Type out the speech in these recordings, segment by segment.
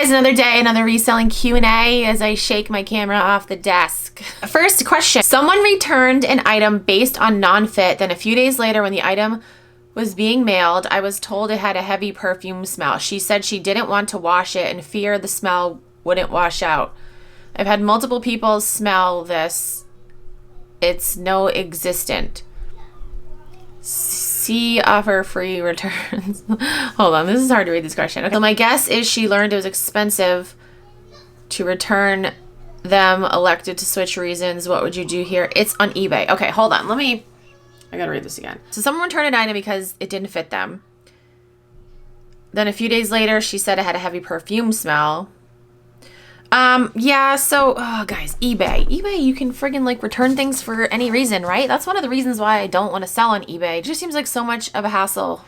It's another day, another reselling Q&A as I shake my camera off the desk. First question. Someone returned an item based on non-fit. Then a few days later when the item was being mailed, I was told it had a heavy perfume smell. She said she didn't want to wash it and fear the smell wouldn't wash out. I've had multiple people smell this. It's no existent. See offer free returns. Hold on, this is hard to read this question. Okay. So my guess is she learned it was expensive to return them, elected to switch reasons. What would you do here? It's on eBay. Okay, hold on. I gotta read this again. So someone returned an item because it didn't fit them. Then a few days later, she said it had a heavy perfume smell. Yeah, so, guys, eBay, you can friggin' like return things for any reason, right? That's one of the reasons why I don't want to sell on eBay. It just seems like so much of a hassle.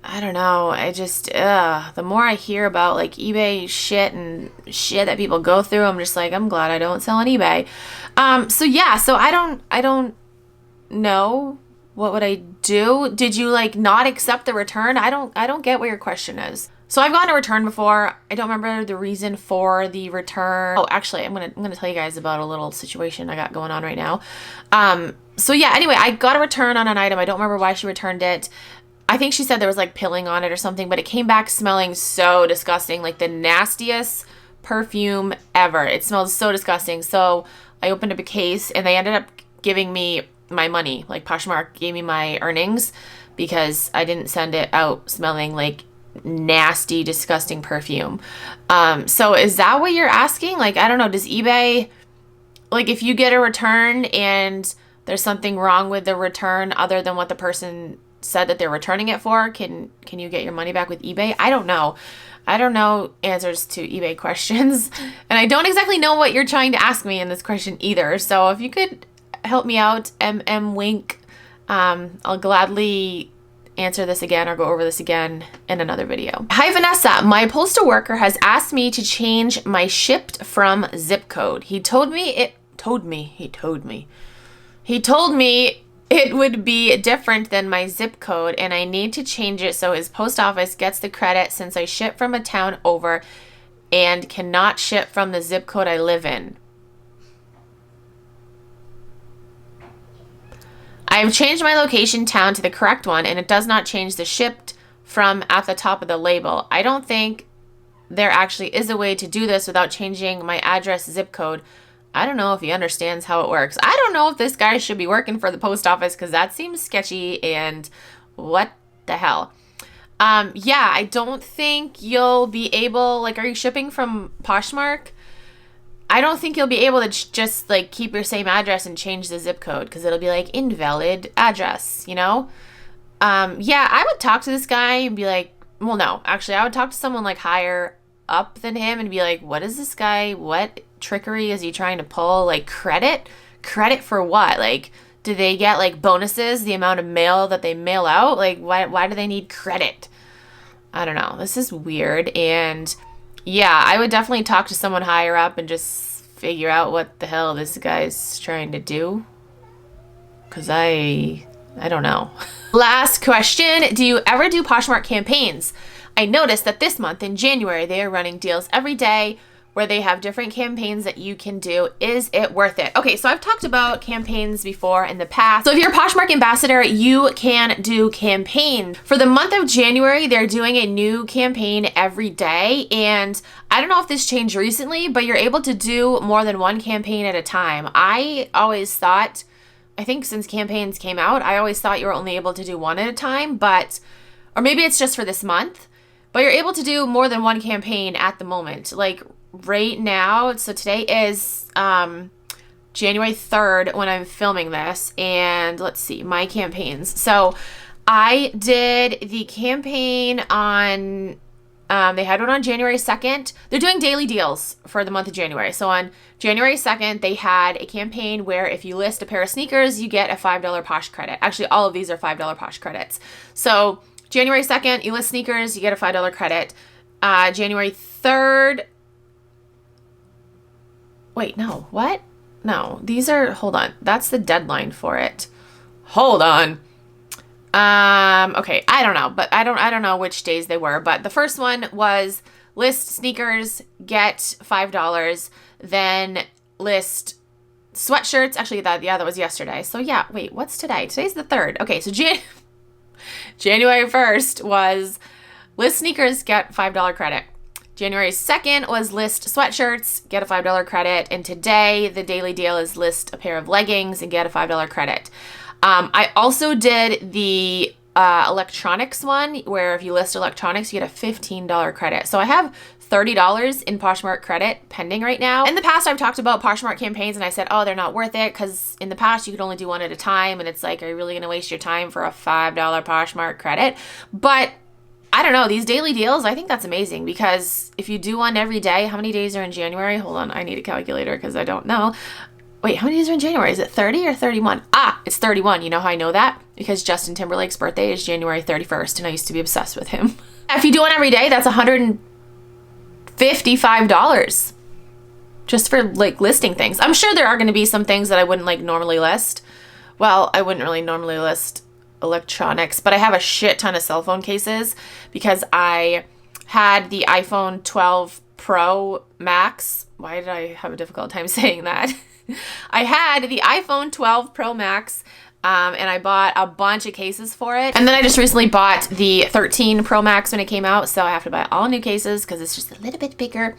I don't know. The more I hear about like eBay shit and shit that people go through, I'm just like, I'm glad I don't sell on eBay. So I don't know. What would I do? Did you like not accept the return? I don't get what your question is. So I've gotten a return before. I don't remember the reason for the return. Oh, actually, I'm gonna tell you guys about a little situation I got going on right now. So yeah, anyway, I got a return on an item. I don't remember why she returned it. I think she said there was like pilling on it or something, but it came back smelling so disgusting, like the nastiest perfume ever. It smells so disgusting. So I opened up a case and they ended up giving me my money. Like Poshmark gave me my earnings because I didn't send it out smelling like nasty, disgusting perfume. So is that what you're asking? Like, I don't know, does eBay, like if you get a return and there's something wrong with the return other than what the person said that they're returning it for, can you get your money back with eBay? I don't know. I don't know answers to eBay questions. And I don't exactly know what you're trying to ask me in this question either. So if you could help me out, Wink, I'll gladly answer this again or go over this again in another video. Hi Vanessa, my postal worker has asked me to change my shipped from zip code. He told me it would be different than my zip code and I need to change it so his post office gets the credit since I ship from a town over and cannot ship from the zip code I live in. I've changed my location town to the correct one and it does not change the shipped from at the top of the label. I don't think there actually is a way to do this without changing my address zip code. I don't know if he understands how it works. I don't know if this guy should be working for the post office because that seems sketchy and what the hell. Yeah, I don't think you'll be able, like, are you shipping from Poshmark? I don't think you'll be able to just like keep your same address and change the zip code because it'll be like invalid address, you know? Yeah, I would talk to this guy and be like, well, no, actually I would talk to someone like higher up than him and be like, what is this guy? What trickery is he trying to pull? Like credit for what? Like, do they get like bonuses, the amount of mail that they mail out? Like why do they need credit? I don't know. This is weird. And yeah, I would definitely talk to someone higher up and just figure out what the hell this guy's trying to do. Because I don't know. Last question. Do you ever do Poshmark campaigns? I noticed that this month in January, they are running deals every day where they have different campaigns that you can do. Is it worth it? Okay, so I've talked about campaigns before in the past. So if you're a Poshmark ambassador, you can do campaigns. For the month of January, they're doing a new campaign every day. And I don't know if this changed recently, but you're able to do more than one campaign at a time. I always thought, I think since campaigns came out, I always thought you were only able to do one at a time, or maybe it's just for this month, but you're able to do more than one campaign at the moment. Like right now, so today is January 3rd when I'm filming this, and let's see, my campaigns. So I did the campaign on, they had one on January 2nd. They're doing daily deals for the month of January. So on January 2nd, they had a campaign where if you list a pair of sneakers, you get a $5 Posh credit. Actually, all of these are $5 Posh credits. So January 2nd, you list sneakers, you get a $5 credit. January 3rd, wait, no, what? No, these are, hold on. That's the deadline for it. Hold on. Okay, I don't know, but I don't know which days they were, but the first one was list sneakers, get $5. Then list sweatshirts. Actually, that was yesterday. So yeah, wait, what's today? Today's the 3rd. Okay, so January 1st was list sneakers, get $5 credit. January 2nd was list sweatshirts, get a $5 credit. And today, the daily deal is list a pair of leggings and get a $5 credit. I also did the electronics one, where if you list electronics, you get a $15 credit. So I have $30 in Poshmark credit pending right now. In the past, I've talked about Poshmark campaigns and I said, oh, they're not worth it, because in the past you could only do one at a time, and it's like, are you really gonna waste your time for a $5 Poshmark credit? But I don't know, these daily deals, I think that's amazing, because if you do one every day, how many days are in January? Hold on, I need a calculator because I don't know. Wait, how many days are in January? Is it 30 or 31? Ah, it's 31. You know how I know that? Because Justin Timberlake's birthday is January 31st, and I used to be obsessed with him. If you do one every day, that's $155 just for like listing things. I'm sure there are going to be some things that I wouldn't like normally list. Well, I wouldn't really normally list electronics, but I have a shit ton of cell phone cases because I had the iPhone 12 Pro Max. Why did I have a difficult time saying that? I had the iPhone 12 Pro Max, and I bought a bunch of cases for it. And then I just recently bought the 13 Pro Max when it came out, so I have to buy all new cases because it's just a little bit bigger.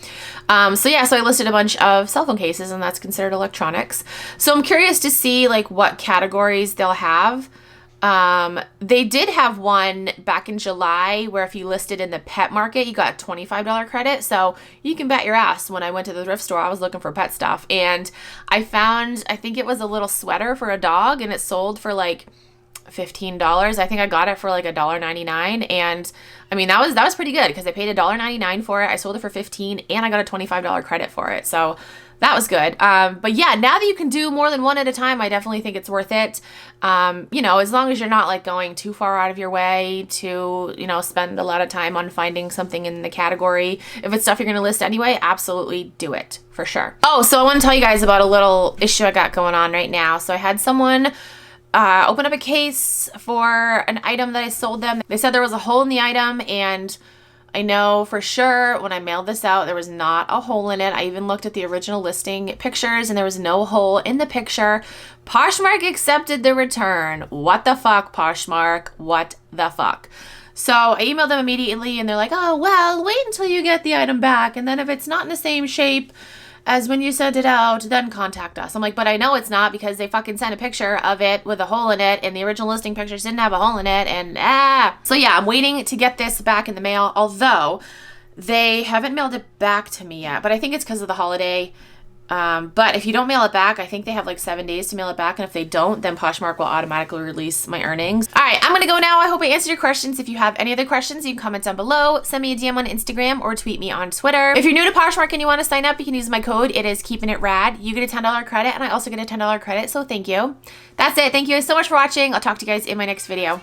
So yeah, so I listed a bunch of cell phone cases, and that's considered electronics. So I'm curious to see like what categories they'll have. They did have one back in July where if you listed in the pet market, you got a $25 credit. So you can bet your ass when I went to the thrift store, I was looking for pet stuff, and I found, I think it was a little sweater for a dog, and it sold for like $15. I think I got it for like $1.99. And I mean, that was pretty good because I paid $1.99 for it. I sold it for $15 and I got a $25 credit for it. So that was good. But yeah, now that you can do more than one at a time, I definitely think it's worth it. You know, as long as you're not like going too far out of your way to, you know, spend a lot of time on finding something in the category. If it's stuff you're going to list anyway, absolutely do it for sure. Oh, so I want to tell you guys about a little issue I got going on right now. So I had someone open up a case for an item that I sold them. They said there was a hole in the item, and I know for sure when I mailed this out, there was not a hole in it. I even looked at the original listing pictures and there was no hole in the picture. Poshmark accepted the return. What the fuck, Poshmark? What the fuck? So I emailed them immediately and they're like, oh, well, wait until you get the item back. And then if it's not in the same shape as when you sent it out, then contact us. I'm like, but I know it's not because they fucking sent a picture of it with a hole in it and the original listing pictures didn't have a hole in it, and So yeah, I'm waiting to get this back in the mail, although they haven't mailed it back to me yet, but I think it's because of the holiday. But if you don't mail it back, I think they have like 7 days to mail it back. And if they don't, then Poshmark will automatically release my earnings. All right, I'm going to go now. I hope I answered your questions. If you have any other questions, you can comment down below, send me a DM on Instagram, or tweet me on Twitter. If you're new to Poshmark and you want to sign up, you can use my code. It is KeepinItRad. You get a $10 credit, and I also get a $10 credit. So thank you. That's it. Thank you guys so much for watching. I'll talk to you guys in my next video.